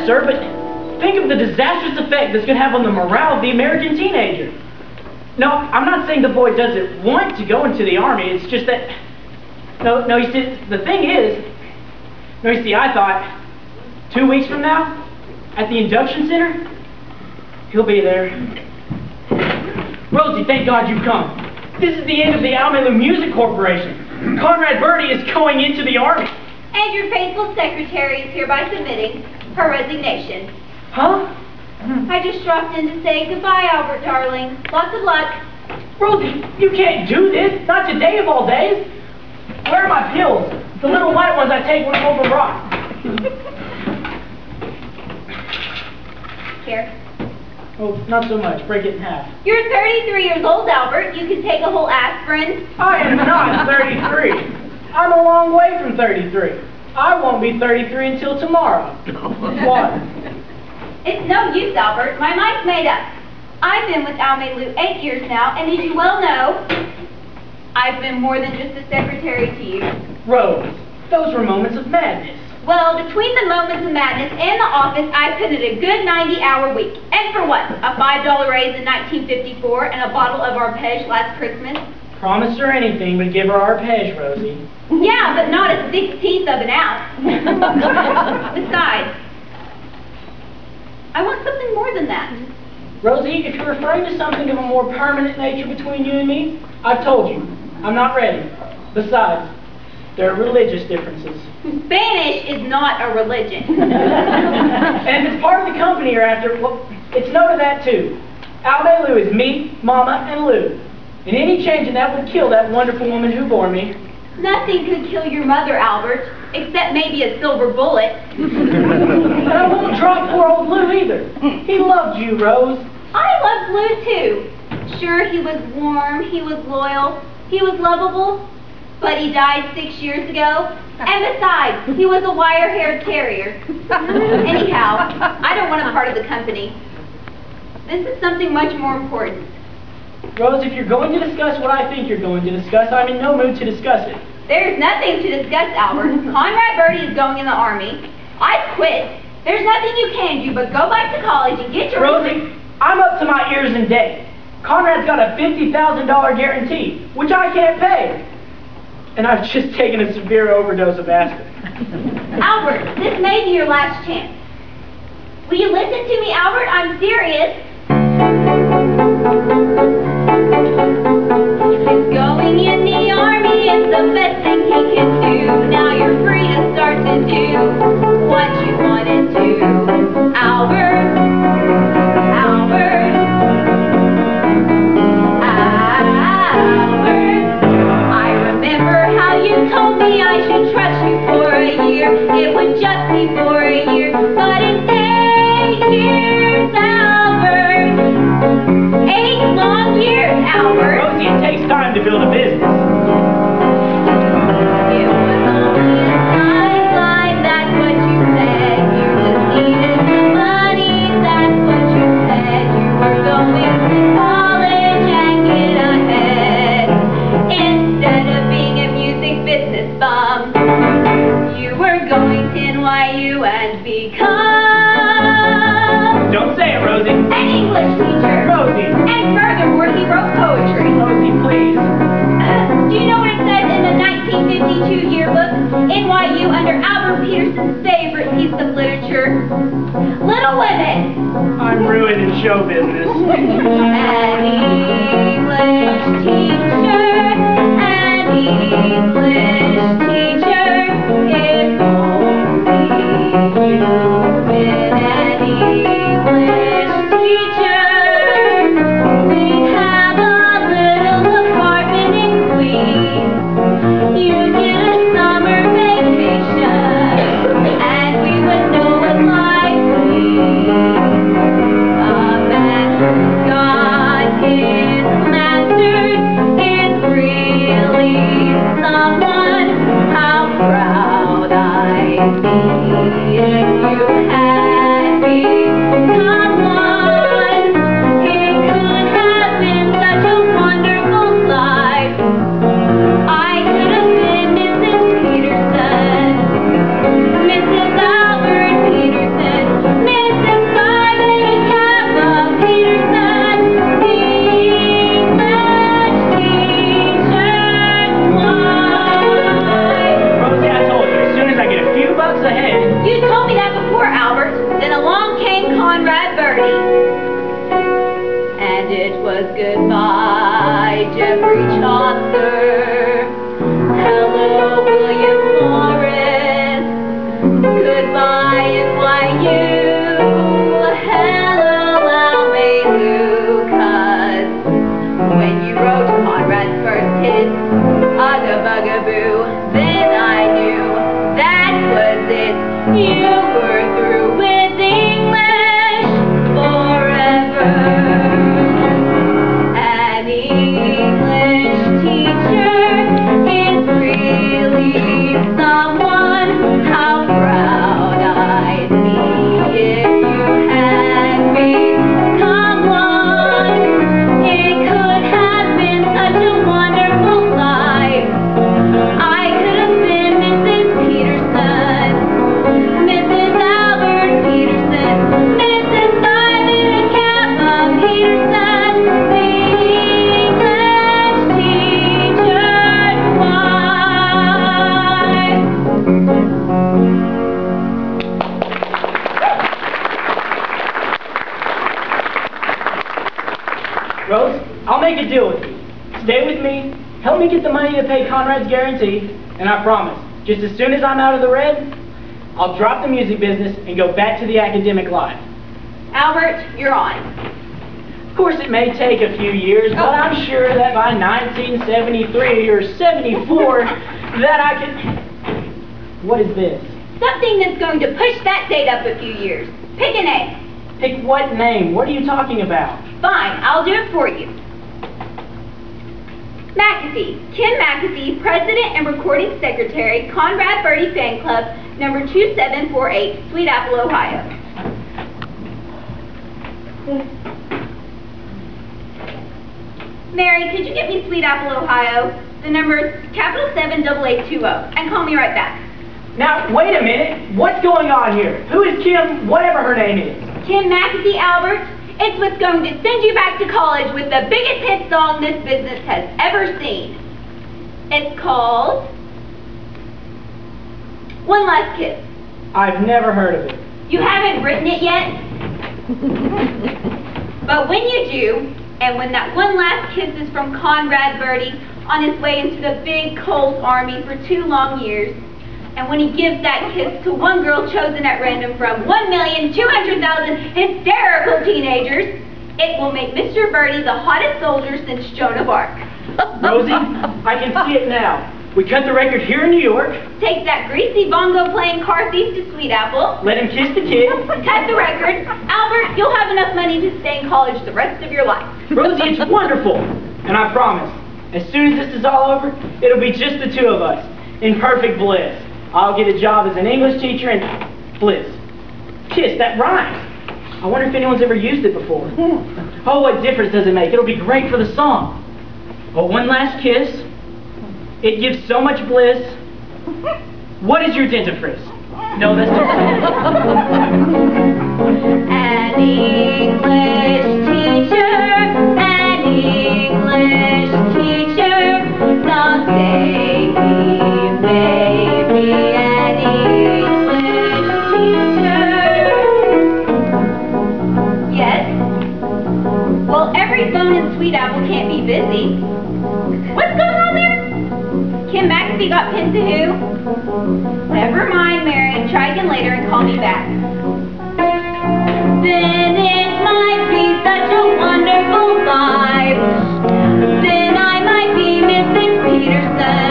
that, sir, but think of the disastrous effect this could have on the morale of the American teenager. No, I'm not saying the boy doesn't want to go into the Army. It's just that... No, you see, the thing is... No, you see, I thought 2 weeks from now, at the induction center, he'll be there. Rosie, thank God you've come. This is the end of the Almaelou Music Corporation. Conrad Birdie is going into the Army. And your faithful secretary is hereby submitting her resignation. Huh? I just dropped in to say goodbye, Albert, darling. Lots of luck. Rosie, you can't do this. Not today of all days. Where are my pills? The little white ones I take when I'm over rock. Here. Oh, not so much. Break it in half. You're 33 years old, Albert. You can take a whole aspirin. I am not 33. I'm a long way from 33. I won't be 33 until tomorrow. What? It's no use, Albert. My mind's made up. I've been with Almaelou 8 years now, and as you well know, I've been more than just a secretary to you. Rose, those were moments of madness. Well, between the moments of madness and the office, I put in a good 90-hour week. And for what? A $5 raise in 1954 and a bottle of arpege last Christmas? Promise her anything but give her arpege, Rosie. Yeah, but not a 1/16 of an ounce. Besides, I want something more than that. Rosie, if you're referring to something of a more permanent nature between you and me, I've told you, I'm not ready. Besides, there are religious differences. Spanish is not a religion. And if it's part of the company you're after, well, it's no to that too. Almaelou is me, Mama, and Lou. And any change in that would kill that wonderful woman who bore me. Nothing could kill your mother, Albert, except maybe a silver bullet. And I won't drop poor old Lou either. He loved you, Rose. I loved Lou too. Sure, he was warm, he was loyal, he was lovable, but he died 6 years ago. And besides, he was a wire-haired terrier. Anyhow, I don't want a part of the company. This is something much more important. Rose, if you're going to discuss what I think you're going to discuss, I'm in no mood to discuss it. There's nothing to discuss, Albert. Conrad Birdie is going in the Army. I quit. There's nothing you can do but go back to college and get your... Rosie, I'm up to my ears in debt. Conrad's got a $50,000 guarantee, which I can't pay. And I've just taken a severe overdose of aspirin. Albert, this may be your last chance. Will you listen to me, Albert? I'm serious. He's going in the Army, it's the best thing he can do. Now you're free to start to do what you wanted to. Albert, Albert, Albert. I remember how you told me I should trust you for a year. It would just be for a year, but it's 8 years, Albert. 8 long years, Albert. Rosie, it takes time to build a business. It was only a sideline, that's what you said. You just needed the money, that's what you said. You were going to college and get ahead. Instead of being a music business bum, you were going to NYU and become... Don't say it, Rosie. an English teacher. Rosie. And furthermore, he wrote poetry. Rosie, please. Do you know what it says in the 1952 yearbook? NYU under Albert Peterson's favorite piece of literature, Little Women. I'm ruined in show business. An English teacher, an English teacher, if only you'd been an English teacher. We'd have a little apartment in Queens. You'd get a summer vacation, and we would know it like Queens. A man who got his master's is really someone goodbye, Jeffrey Chaucer. Hello, William Morris. Goodbye, NYU. Hello, Almaelou. 'Cause when you wrote Conrad's first hit on the Bugaboo, then I knew that was it. You were through with English forever. An English teacher is really someone. How proud I'd be if you had become one. It could have been such a wonderful life. I could have been Mrs. Peterson, Mrs. Albert Peterson, Mrs. Simon Campbell Peterson, the English teacher's wife. Rose, I'll make a deal with you. Stay with me, help me get the money to pay Conrad's guarantee, and I promise, just as soon as I'm out of the red, I'll drop the music business and go back to the academic life. Albert, you're on. Of course, it may take a few years, but I'm sure that by 1973 or 74, that I can... What is this? Something that's going to push that date up a few years. Pick a name. Pick what name? What are you talking about? Fine, I'll do it for you. McAfee. Ken McAfee, President and Recording Secretary, Conrad Birdie Fan Club, number 2748, Sweet Apple, Ohio. Mary, could you get me Sweet Apple, Ohio? The number is capital 78820, and call me right back. Now, wait a minute. What's going on here? Who is Kim, whatever her name is? Kim McAfee, Albert. It's what's going to send you back to college with the biggest hit song this business has ever seen. It's called One Last Kiss. I've never heard of it. You haven't written it yet? But when you do, and when that one last kiss is from Conrad Birdie on his way into the big cold army for 2 long years, and when he gives that kiss to one girl chosen at random from 1,200,000 hysterical teenagers, it will make Mr. Birdie the hottest soldier since Joan of Arc. Rosie, I can see it now. We cut the record here in New York. Take that greasy bongo-playing car thief to Sweet Apple. Let him kiss the kid. Cut the record. Albert, you'll have enough money to stay in college the rest of your life. Rosie, it's wonderful. And I promise, as soon as this is all over, it'll be just the 2 of us, in perfect bliss. I'll get a job as an English teacher and bliss. Kiss, that rhymes. I wonder if anyone's ever used it before. Oh, what difference does it make? It'll be great for the song. Oh, one last kiss. It gives so much bliss. What is your dentifrice? No, that's too An English teacher, an English teacher, someday he may be an English teacher. Yes? Well, every phone in Sweet Apple can't be busy. What's going on there? Kim McAfee got pinned to who? Never mind, Mary. Try again later and call me back. Then it might be such a wonderful life. Then I might be Mrs. Peterson.